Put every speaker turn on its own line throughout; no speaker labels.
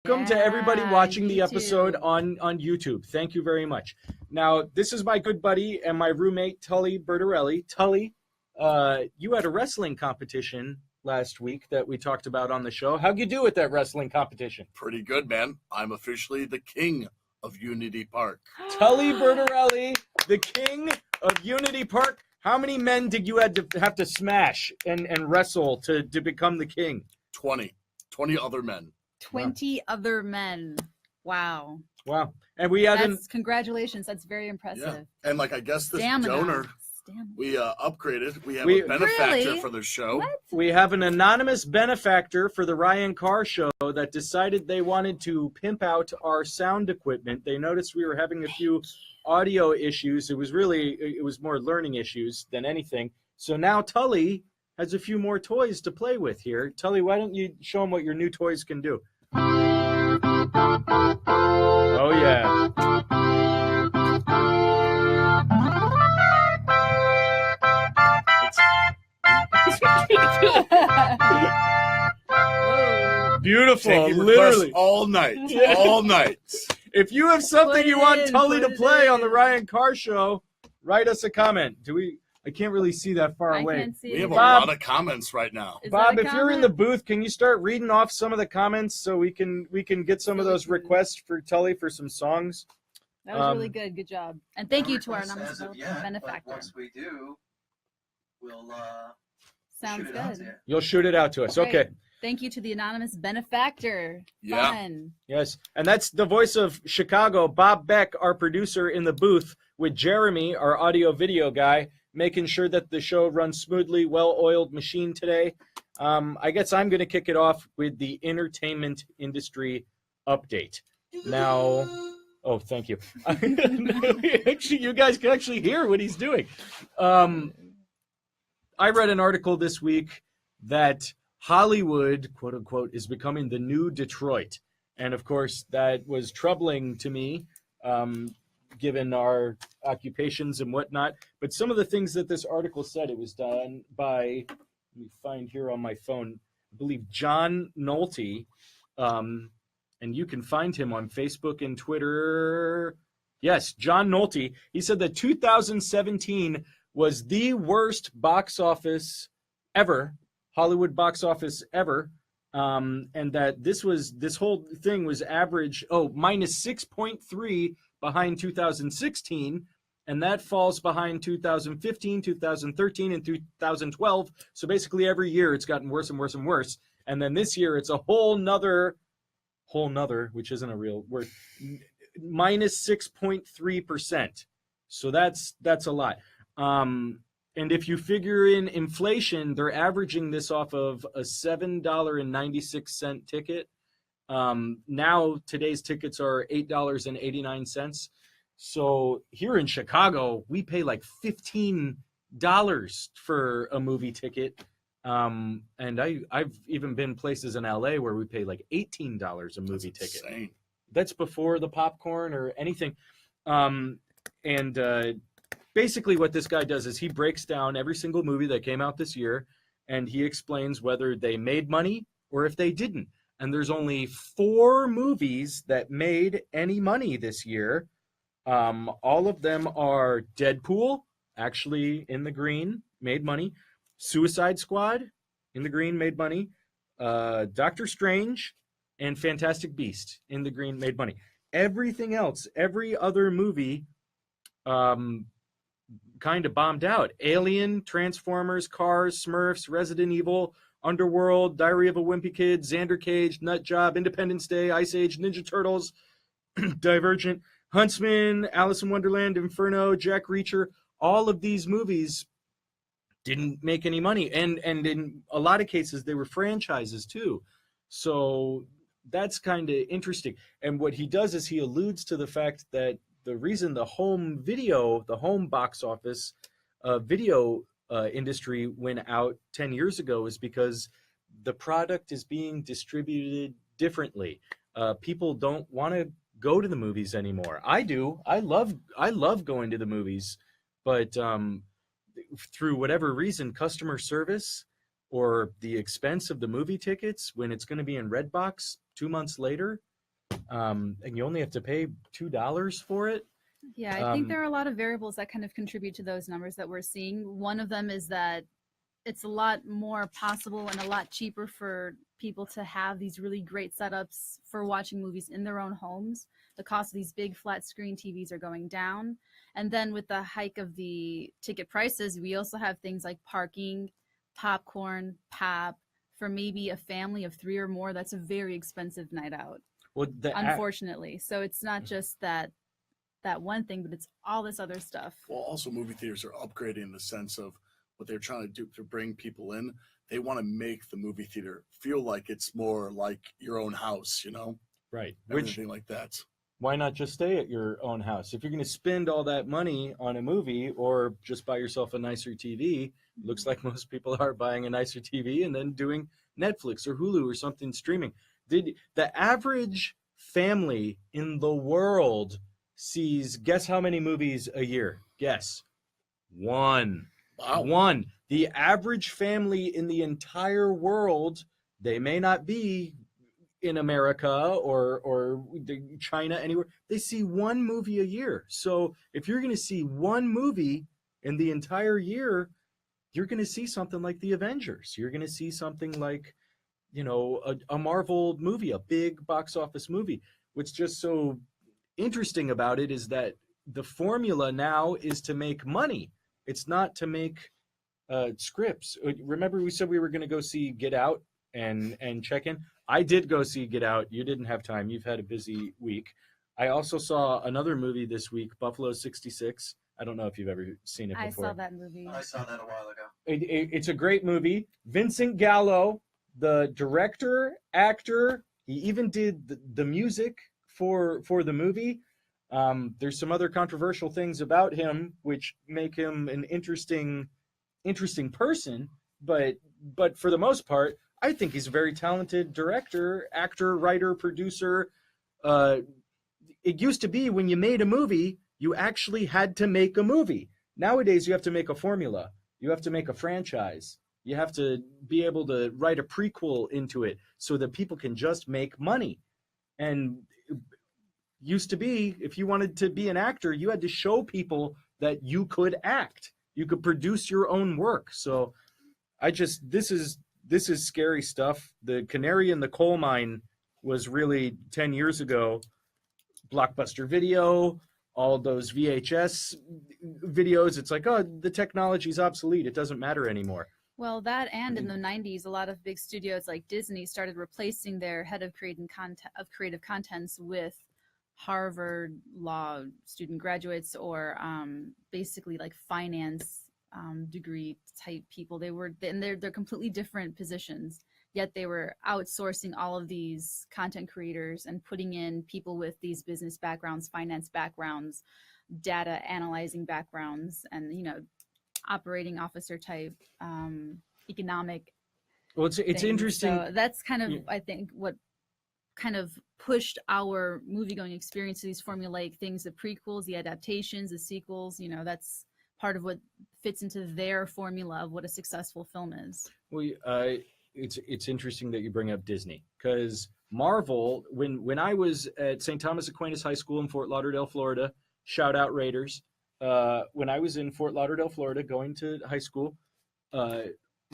Welcome to everybody watching the
YouTube.
episode on YouTube. Thank you very much. Now, this is my good buddy and my roommate, Tully Bertorelli. Tully, you had a wrestling competition last week that we talked about on the show. How'd you do at that wrestling competition?
Pretty good, man. I'm officially the king of Unity Park.
Tully Bertorelli, the king of Unity Park. How many men did you have to smash and wrestle to become the king?
20 other men.
20 other men. Wow.
Wow. And we haven't...
Congratulations. That's very impressive.
Yeah. And like, I guess this donor, we upgraded. We have a benefactor for the show.
What?
We have an anonymous benefactor for the Ryan Carr Show that decided they wanted to pimp out our sound equipment. They noticed we were having a few audio issues. It was more learning issues than anything. So now Tully has a few more toys to play with here. Tully, why don't you show them what your new toys can do? Oh, yeah. Beautiful, literally.
All night. All night.
If you have something you want Tully to play on the Ryan Carr Show, write us a comment. I can't really see that far away.
I can't see
we have
Bob,
a lot of comments right now.
Bob, if you're in the booth, can you start reading off some of the comments so we can get some of those requests for Tully for some songs?
That was really good. Good job. And thank you to our anonymous benefactor.
Once we do, we'll
Sounds
shoot it out
good.
to you.
You'll shoot it out to us.
Great.
Okay.
Thank you to the anonymous benefactor.
Yeah.
Fun.
Yes. And that's the voice of Chicago, Bob Beck, our producer in the booth, with Jeremy, our audio video guy, making sure that the show runs smoothly, well-oiled machine today. I guess I'm going to kick it off with the entertainment industry update. Now, oh, thank you. Actually, you guys can actually hear what he's doing. I read an article this week that Hollywood, quote unquote, is becoming the new Detroit. And of course, that was troubling to me, given our occupations and whatnot. But some of the things that this article said, it was done by, let me find here on my phone, I believe John Nolte. And you can find him on Facebook and Twitter. Yes, John Nolte. He said that 2017 was the worst box office ever, Hollywood box office ever, and that this whole thing was average, minus 6.3 behind 2016, and that falls behind 2015, 2013, and 2012. So basically every year it's gotten worse and worse and worse. And then this year it's a whole nother, which isn't a real word, minus 6.3%. So that's a lot. And if you figure in inflation, they're averaging this off of a $7.96 ticket. Now today's tickets are $8.89. So here in Chicago, we pay like $15 for a movie ticket. And I've even been places in LA where we pay like $18 a movie ticket.
Insane.
That's before the popcorn or anything. Basically what this guy does is he breaks down every single movie that came out this year, and he explains whether they made money or if they didn't. And there's only 4 movies that made any money this year. All of them are Deadpool, actually in the green, made money. Suicide Squad, in the green, made money. Doctor Strange and Fantastic Beast, in the green, made money. Everything else, every other movie, kind of bombed out. Alien, Transformers, Cars, Smurfs, Resident Evil, Underworld, Diary of a Wimpy Kid, Xander Cage, Nut Job, Independence Day, Ice Age, Ninja Turtles, Divergent, Huntsman, Alice in Wonderland, Inferno, Jack Reacher. All of these movies didn't make any money. And in a lot of cases, they were franchises too. So that's kind of interesting. And what he does is he alludes to the fact that the reason the home box office video industry went out 10 years ago is because the product is being distributed differently. People don't want to go to the movies anymore. I do. I love going to the movies, but through whatever reason, customer service or the expense of the movie tickets when it's going to be in Redbox 2 months later, and you only have to pay $2 for it.
Yeah, I think there are a lot of variables that kind of contribute to those numbers that we're seeing. One of them is that it's a lot more possible and a lot cheaper for people to have these really great setups for watching movies in their own homes. The cost of these big flat screen TVs are going down. And then with the hike of the ticket prices, we also have things like parking, popcorn, pop. For maybe a family of 3 or more, that's a very expensive night out.
Well,
unfortunately. So it's not just that one thing, but it's all this other stuff.
Well, also movie theaters are upgrading in the sense of what they're trying to do to bring people in. They want to make the movie theater feel like it's more like your own house, you know?
Right.
Everything like that.
Why not just stay at your own house? If you're going to spend all that money on a movie or just buy yourself a nicer TV, looks like most people are buying a nicer TV and then doing Netflix or Hulu or something streaming. The average family in the world sees, guess how many movies a year? Guess. 1.
Wow.
1. The average family in the entire world, they may not be in America or China, anywhere, they see 1 movie a year. So if you're going to see 1 movie in the entire year, you're going to see something like The Avengers. You're going to see something like, you know, a Marvel movie, a big box office movie. What's just so interesting about it is that the formula now is to make money. It's not to make scripts. Remember we said we were going to go see Get Out and check in? I did go see Get Out. You didn't have time. You've had a busy week. I also saw another movie this week, Buffalo 66. I don't know if you've ever seen it before.
I saw that movie.
I saw that a while ago.
It's a great movie. Vincent Gallo, the director, actor, he even did the music for the movie. There's some other controversial things about him which make him an interesting person, but for the most part, I think he's a very talented director, actor, writer, producer. It used to be when you made a movie, you actually had to make a movie. Nowadays, you have to make a formula. You have to make a franchise. You have to be able to write a prequel into it so that people can just make money. And used to be, if you wanted to be an actor, you had to show people that you could act. You could produce your own work. So this is scary stuff. The canary in the coal mine was really 10 years ago. Blockbuster Video, all those VHS videos. It's like, oh, the technology's obsolete. It doesn't matter anymore.
Well, that and in the 90s, a lot of big studios like Disney started replacing their head of creative contents with Harvard law student graduates or basically like finance degree type people. They're completely different positions, yet they were outsourcing all of these content creators and putting in people with these business backgrounds, finance backgrounds, data analyzing backgrounds, and operating officer type economic.
Well, it's interesting.
So that's kind of, I think, what kind of pushed our movie-going experience to these formulaic things, the prequels, the adaptations, the sequels. That's part of what fits into their formula of what a successful film is.
Well, it's interesting that you bring up Disney, because Marvel, when I was at St. Thomas Aquinas High School in Fort Lauderdale, Florida, shout out Raiders. When I was in Fort Lauderdale, Florida, going to high school,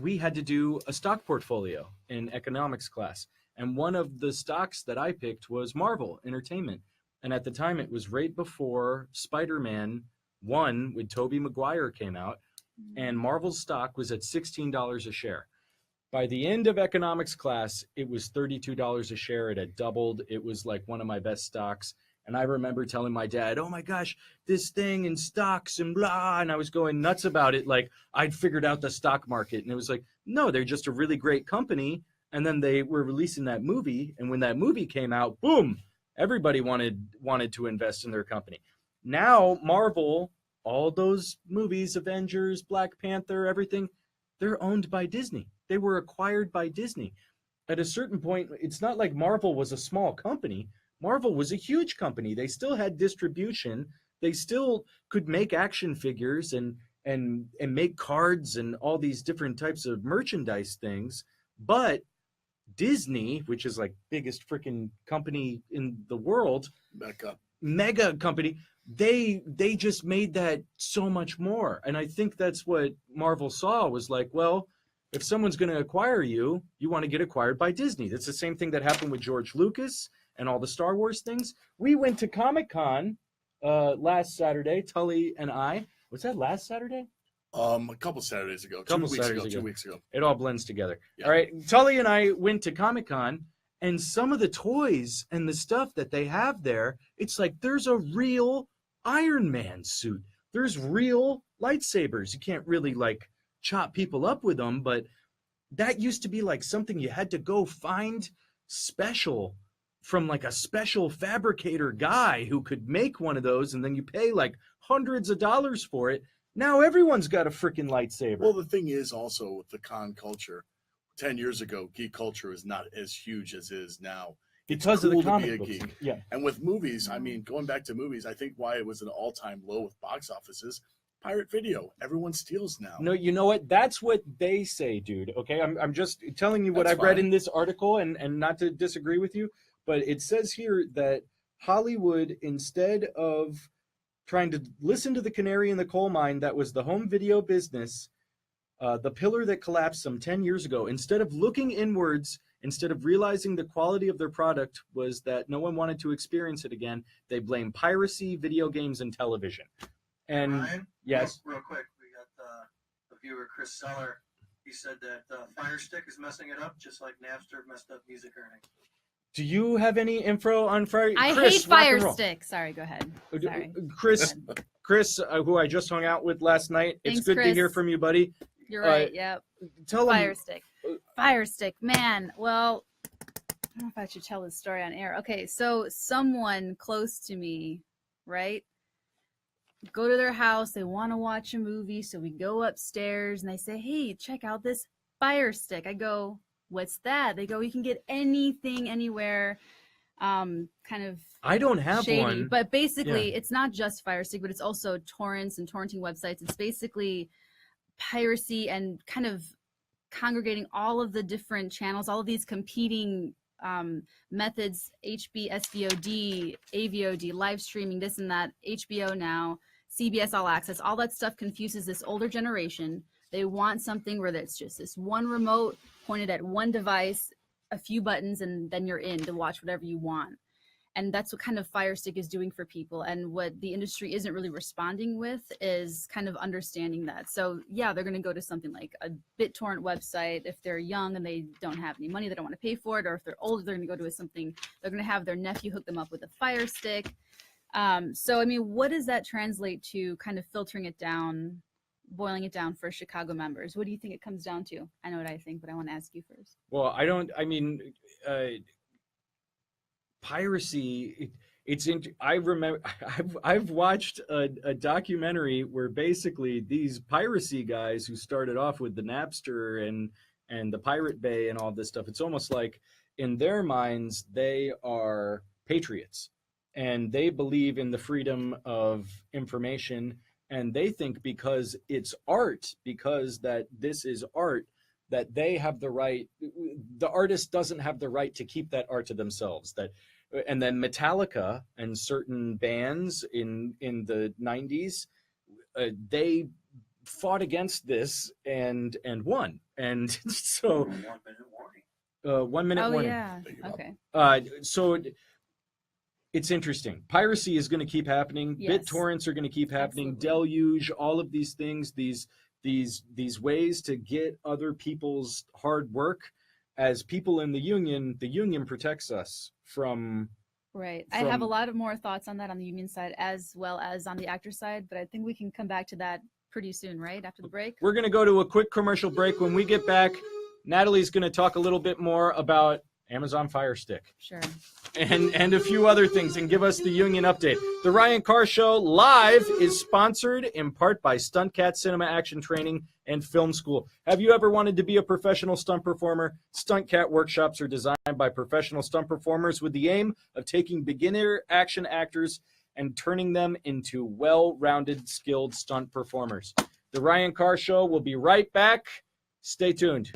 we had to do a stock portfolio in economics class. And one of the stocks that I picked was Marvel Entertainment. And at the time, it was right before Spider-Man 1 with Tobey Maguire came out. And Marvel's stock was at $16 a share. By the end of economics class, it was $32 a share. It had doubled. It was like one of my best stocks. And I remember telling my dad, oh my gosh, this thing in stocks and blah. And I was going nuts about it. Like I'd figured out the stock market. And it was like, no, they're just a really great company. And then they were releasing that movie. And when that movie came out, boom, everybody wanted to invest in their company. Now, Marvel, all those movies, Avengers, Black Panther, everything, they're owned by Disney. They were acquired by Disney. At a certain point, it's not like Marvel was a small company. Marvel was a huge company. They still had distribution. They still could make action figures and make cards and all these different types of merchandise things. But Disney, which is like biggest freaking company in the world,
Becca.
mega company, they just made that so much more. And I think that's what Marvel saw, was like, well, if someone's going to acquire you, you want to get acquired by Disney. That's the same thing that happened with George Lucas and all the Star Wars things. We went to Comic-Con last Saturday, Tully and I. Was that last Saturday?
A couple Saturdays ago. 2 weeks ago.
It all blends together.
Yeah.
All right. Tully and I went to Comic-Con, and some of the toys and the stuff that they have there, it's like there's a real Iron Man suit. There's real lightsabers. You can't really like chop people up with them, but that used to be like something you had to go find special from like a special fabricator guy who could make one of those, and then you pay like hundreds of dollars for it. Now everyone's got a freaking lightsaber.
Well, the thing is also with the con culture, 10 years ago, geek culture is not as huge as it is now.
Because
cool
of the
to
comic
be a
books.
geek.
Yeah.
And with movies, I mean, going back to movies, I think why it was an all-time low with box offices, pirate video. Everyone steals now.
No, you know what? That's what they say, dude. Okay, I'm just telling you what
That's
I've read
fine.
in this article, and not to disagree with you, but it says here that Hollywood, instead of trying to listen to the canary in the coal mine that was the home video business, the pillar that collapsed some 10 years ago, instead of looking inwards, instead of realizing the quality of their product was that no one wanted to experience it again, they blame piracy, video games, and television. And
Ryan,
yes.
real quick, we got the viewer Chris Seller. He said that Firestick is messing it up, just like Napster messed up music earning.
Do you have any info on Fire?
I
Chris,
hate
rock and roll.
Firestick. Sorry, go ahead. Sorry.
Chris, who I just hung out with last night.
Thanks,
It's good to
Chris.
hear from you, buddy.
You're right. Yep.
Tell him.
Firestick. Firestick, man. Well, I don't know if I should tell this story on air. Okay, so someone close to me, right? Go to their house. They want to watch a movie, so we go upstairs and they say, "Hey, check out this Firestick." I go, "What's that?" They go, "You can get anything, anywhere." Kind of.
I don't have
shady,
one.
but basically, it's not just Firestick, but it's also torrents and torrenting websites. It's basically piracy and kind of congregating all of the different channels, all of these competing methods: HB, SVOD, AVOD, live streaming, this and that, HBO now, CBS All Access. All that stuff confuses this older generation. They want something where it's just this one remote pointed at one device, a few buttons, and then you're in to watch whatever you want. And that's what kind of Firestick is doing for people. And what the industry isn't really responding with is kind of understanding that. So yeah, they're going to go to something like a BitTorrent website if they're young and they don't have any money, they don't want to pay for it. Or if they're older, they're going to go to something, they're going to have their nephew hook them up with a Firestick. So, I mean, what does that translate to, kind of filtering it down, boiling it down for Chicago members? What do you think it comes down to? I know what I think, but I want to ask you first.
Well, piracy, I remember I've watched a documentary where basically these piracy guys who started off with the Napster and the Pirate Bay and all this stuff, it's almost like in their minds they are patriots and they believe in the freedom of information, and they think because it's art, because that this is art, that they have the right, the artist doesn't have the right to keep that art to themselves. And then Metallica and certain bands in the 90s, they fought against this and won. And so
1 minute warning.
1 minute warning.
Yeah. Okay.
So it's interesting. Piracy is going to keep happening.
Yes.
BitTorrents are going to keep happening.
Absolutely.
Deluge, all of these things, these ways to get other people's hard work. As people in the union protects us from.
Right. I have a lot of more thoughts on that on the union side as well as on the actor side, but I think we can come back to that pretty soon, right? After the break.
We're going to go to a quick commercial break. When we get back, Natalie's going to talk a little bit more about Amazon Fire Stick.
Sure.
And a few other things, and give us the union update. The Ryan Carr Show Live is sponsored in part by StuntCat Cinema Action Training and Film School. Have you ever wanted to be a professional stunt performer? StuntCat workshops are designed by professional stunt performers with the aim of taking beginner action actors and turning them into well-rounded, skilled stunt performers. The Ryan Carr Show will be right back. Stay tuned.